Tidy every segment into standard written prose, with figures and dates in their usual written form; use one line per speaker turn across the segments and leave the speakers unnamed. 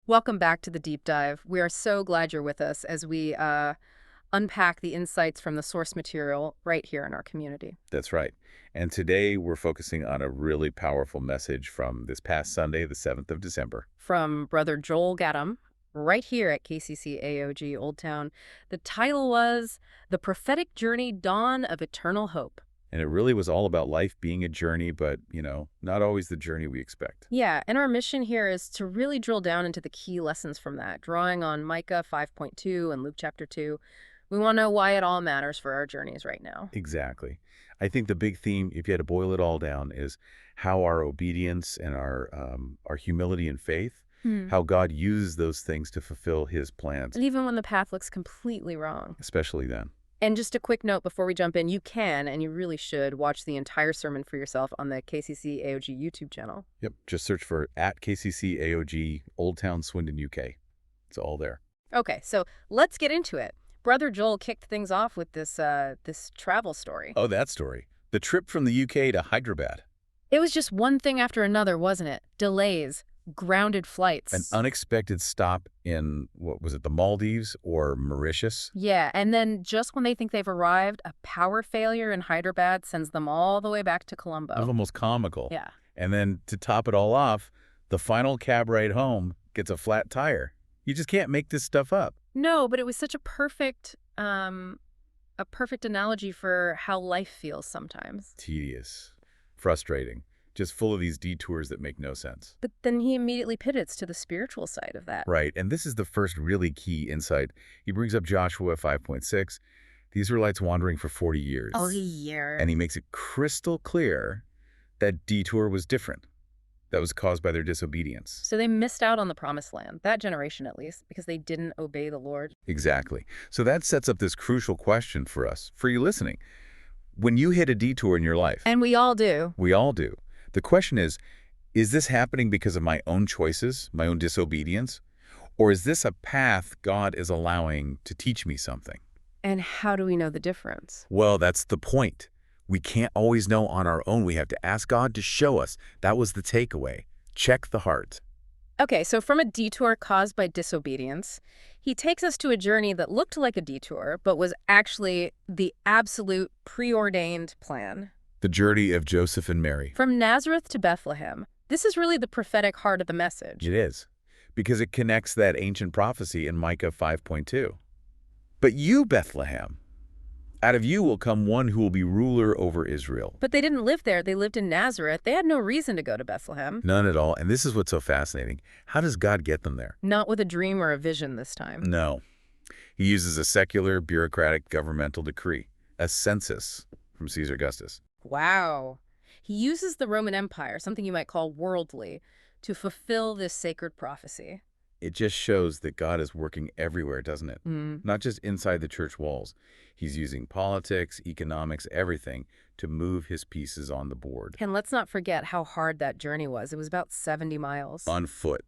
Welcome back to the deep dive. We are so glad you're with us as we unpack the insights from the source material right here in our community.
That's right. And today we're focusing on a really powerful message from this past Sunday, the 7th of December.
From Brother Joel Gaddam, right here at KCC AoG Old Town. The title was The Prophetic Journey, Dawn of Eternal Hope.
And it really was all about life being a journey, but, not always the journey we expect.
Yeah, and our mission here is to really drill down into the key lessons from that, drawing on Micah 5.2 and Luke chapter 2. We want to know why it all matters for our journeys right now.
Exactly. I think the big theme, if you had to boil it all down, is how our obedience and our humility and faith, how God uses those things to fulfill his plans,
And even when the path looks completely wrong.
especially then.
And just a quick note before we jump in, you can, and you really should, watch the entire sermon for yourself on the KCC AoG YouTube channel.
Yep. Just search for at KCC AoG Old Town, Swindon, UK. It's all there.
Okay, so let's get into it. Brother Joel kicked things off with this travel story.
Oh, that story. The trip from the UK to Hyderabad.
It was just one thing after another, wasn't it? Delays, grounded flights.
An unexpected stop in, what was it, the Maldives or Mauritius?
Yeah, and then just when they think they've arrived, a power failure in Hyderabad sends them all the way back to Colombo.
It was almost comical.
Yeah.
And then to top it all off, the final cab ride home gets a flat tire. You just can't make this stuff up.
No, but it was such a perfect analogy for how life feels sometimes.
Tedious, frustrating, just full of these detours that make no sense.
But then he immediately pivots to the spiritual side of that.
Right, and this is the first really key insight. He brings up Joshua 5.6, the Israelites wandering for 40 years.
Oh, yeah.
And he makes it crystal clear that detour was different. That was caused by their disobedience.
So they missed out on the promised land, that generation at least, because they didn't obey the Lord.
Exactly. So that sets up this crucial question for us, for you listening. When you hit a detour in your life,
And we all do.
we all do, the question is this happening because of my own choices, my own disobedience? Or is this a path God is allowing to teach me something?
And how do we know the difference?
Well, that's the point. We can't always know on our own. We have to ask God to show us. That was the takeaway. Check the heart.
Okay, so from a detour caused by disobedience, he takes us to a journey that looked like a detour, but was actually the absolute preordained plan.
The journey of Joseph and Mary.
From Nazareth to Bethlehem, this is really the prophetic heart of the message.
It is, because it connects that ancient prophecy in Micah 5.2. But you, Bethlehem, out of you will come one who will be ruler over Israel.
But they didn't live there. They lived in Nazareth. They had no reason to go to Bethlehem.
None at all. And this is what's so fascinating. How does God get them there?
Not with a dream or a vision this time.
No. He uses a secular, bureaucratic, governmental decree, a census from Caesar Augustus.
Wow. He uses the Roman Empire, something you might call worldly, to fulfill this sacred prophecy.
It just shows that God is working everywhere, doesn't it? Not just inside the church walls. He's using politics, economics, everything to move his pieces on the board.
And let's not forget how hard that journey was. It was about 70 miles.
On foot.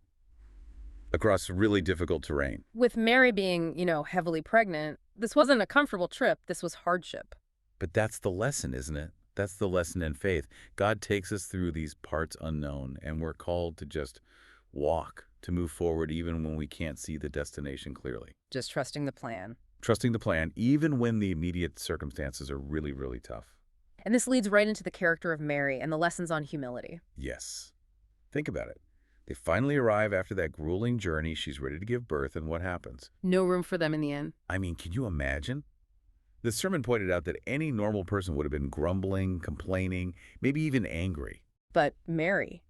Across really difficult terrain.
With Mary being, heavily pregnant, this wasn't a comfortable trip. This was hardship.
But that's the lesson, isn't it? That's the lesson in faith. God takes us through these parts unknown, and we're called to just walk, to move forward even when we can't see the destination clearly.
Just trusting the plan.
Trusting the plan, even when the immediate circumstances are really, really tough.
And this leads right into the character of Mary and the lessons on humility.
Yes. Think about it. They finally arrive after that grueling journey. She's ready to give birth, and what happens?
No room for them in the inn.
I mean, can you imagine? The sermon pointed out that any normal person would have been grumbling, complaining, maybe even angry.
But Mary,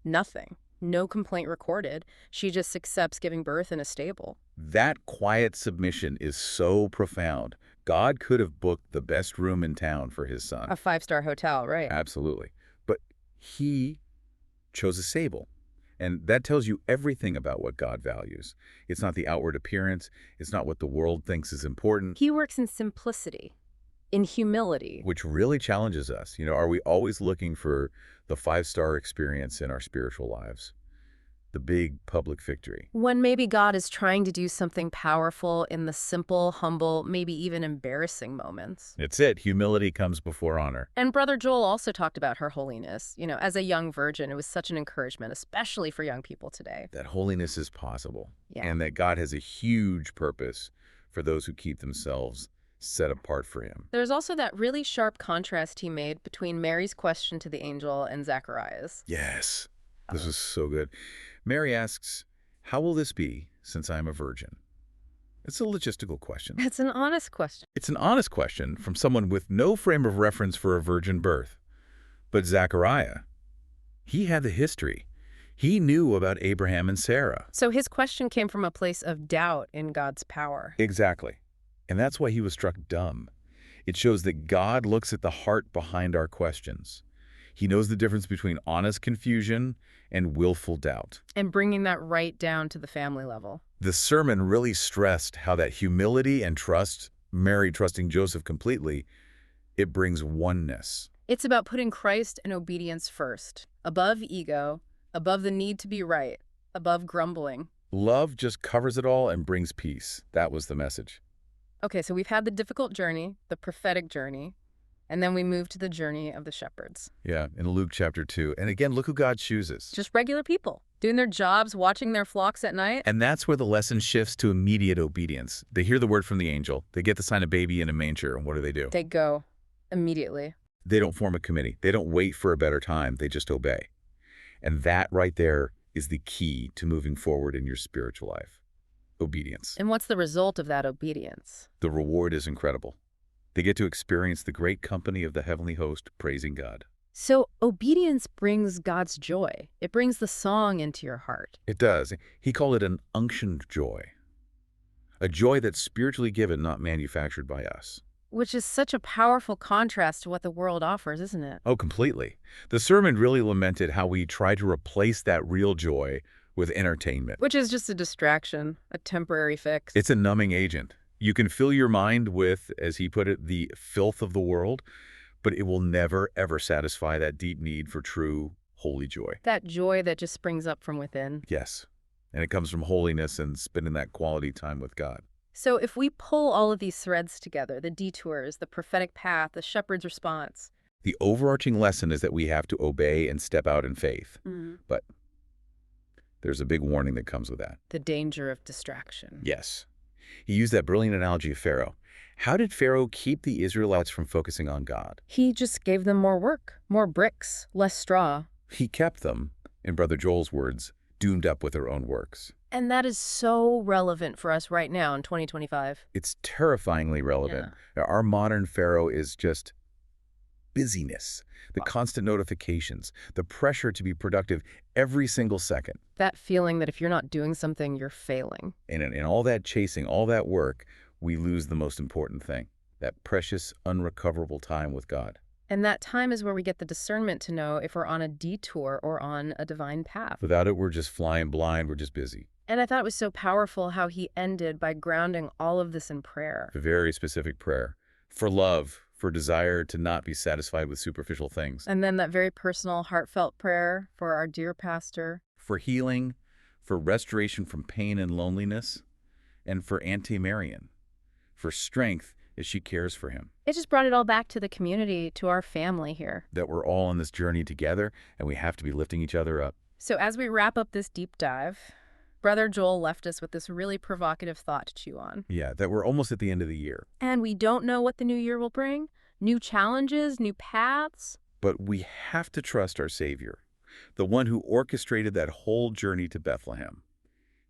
nothing. No complaint recorded. She just accepts giving birth in a stable.
That quiet submission is so profound. God could have booked the best room in town for his son.
A 5-star hotel, right?
Absolutely. But he chose a stable. And that tells you everything about what God values. It's not the outward appearance. It's not what the world thinks is important.
He works in simplicity, in humility.
Which really challenges us. Are we always looking for the 5-star experience in our spiritual lives? the big public victory.
When maybe God is trying to do something powerful in the simple, humble, maybe even embarrassing moments.
It's it. Humility comes before honor.
And Brother Joel also talked about her holiness. As a young virgin, it was such an encouragement, especially for young people today.
That holiness is possible.
Yeah.
And that God has a huge purpose for those who keep themselves set apart for him.
There's also that really sharp contrast he made between Mary's question to the angel and Zacharias.
Yes. This was so good. Mary asks, "How will this be since I'm a virgin?" It's a logistical question.
It's an honest question.
It's an honest question from someone with no frame of reference for a virgin birth. But Zechariah, he had the history. He knew about Abraham and Sarah.
So his question came from a place of doubt in God's power.
Exactly. And that's why he was struck dumb. It shows that God looks at the heart behind our questions. He knows the difference between honest confusion and willful doubt.
And bringing that right down to the family level.
The sermon really stressed how that humility and trust, Mary trusting Joseph completely, it brings oneness.
It's about putting Christ and obedience first, above ego, above the need to be right, above grumbling.
Love just covers it all and brings peace. That was the message.
Okay, so we've had the difficult journey, the prophetic journey, and then we move to the journey of the shepherds.
Yeah, in Luke chapter 2. And again, look who God chooses.
Just regular people, doing their jobs, watching their flocks at night.
And that's where the lesson shifts to immediate obedience. They hear the word from the angel. They get to sign a baby in a manger, and what do?
They go immediately.
They don't form a committee. They don't wait for a better time. They just obey. And that right there is the key to moving forward in your spiritual life. Obedience.
And what's the result of that obedience?
The reward is incredible. They get to experience the great company of the heavenly host praising God.
So obedience brings God's joy. It brings the song into your heart.
It does. He called it an unctioned joy. A joy that's spiritually given, not manufactured by us.
Which is such a powerful contrast to what the world offers, isn't it?
Oh, completely. The sermon really lamented how we try to replace that real joy with entertainment.
Which is just a distraction, a temporary fix.
It's a numbing agent. You can fill your mind with, as he put it, the filth of the world, but it will never, ever satisfy that deep need for true, holy joy.
That joy that just springs up from within.
Yes. And it comes from holiness and spending that quality time with God.
So if we pull all of these threads together, the detours, the prophetic path, the shepherd's response.
The overarching lesson is that we have to obey and step out in faith. But there's a big warning that comes with that.
The danger of distraction.
Yes. He used that brilliant analogy of Pharaoh. How did Pharaoh keep the Israelites from focusing on God?
He just gave them more work, more bricks, less straw.
He kept them, in Brother Joel's words, doomed up with their own works.
And that is so relevant for us right now in 2025.
It's terrifyingly relevant. Our modern Pharaoh is just busyness, the constant notifications, the pressure to be productive every single second.
That feeling that if you're not doing something, you're failing.
And in all that chasing, all that work, we lose the most important thing, that precious, unrecoverable time with God.
And that time is where we get the discernment to know if we're on a detour or on a divine path.
Without it, we're just flying blind, we're just busy.
And I thought it was so powerful how he ended by grounding all of this in prayer.
A very specific prayer. For love, for desire to not be satisfied with superficial things.
And then that very personal, heartfelt prayer for our dear pastor.
For healing, for restoration from pain and loneliness, and for Auntie Marian, for strength as she cares for him.
It just brought it all back to the community, to our family here.
That we're all on this journey together, and we have to be lifting each other up.
So as we wrap up this deep dive, Brother Joel left us with this really provocative thought to chew on.
Yeah, that we're almost at the end of the year.
And we don't know what the new year will bring. New challenges, new paths.
But we have to trust our Savior, the one who orchestrated that whole journey to Bethlehem.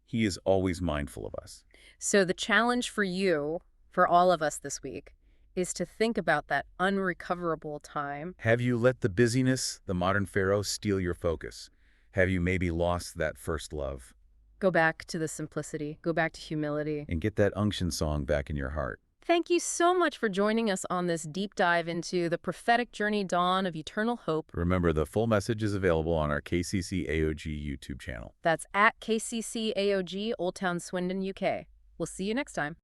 He is always mindful of us.
So the challenge for you, for all of us this week, is to think about that unrecoverable time.
Have you let the busyness, the modern Pharaoh, steal your focus? Have you maybe lost that first love?
Go back to the simplicity. Go back to humility.
And get that unction song back in your heart.
Thank you so much for joining us on this deep dive into the prophetic journey dawn of eternal hope.
Remember, the full message is available on our KCC AoG YouTube channel.
That's at KCC AoG Old Town, Swindon, UK. We'll see you next time.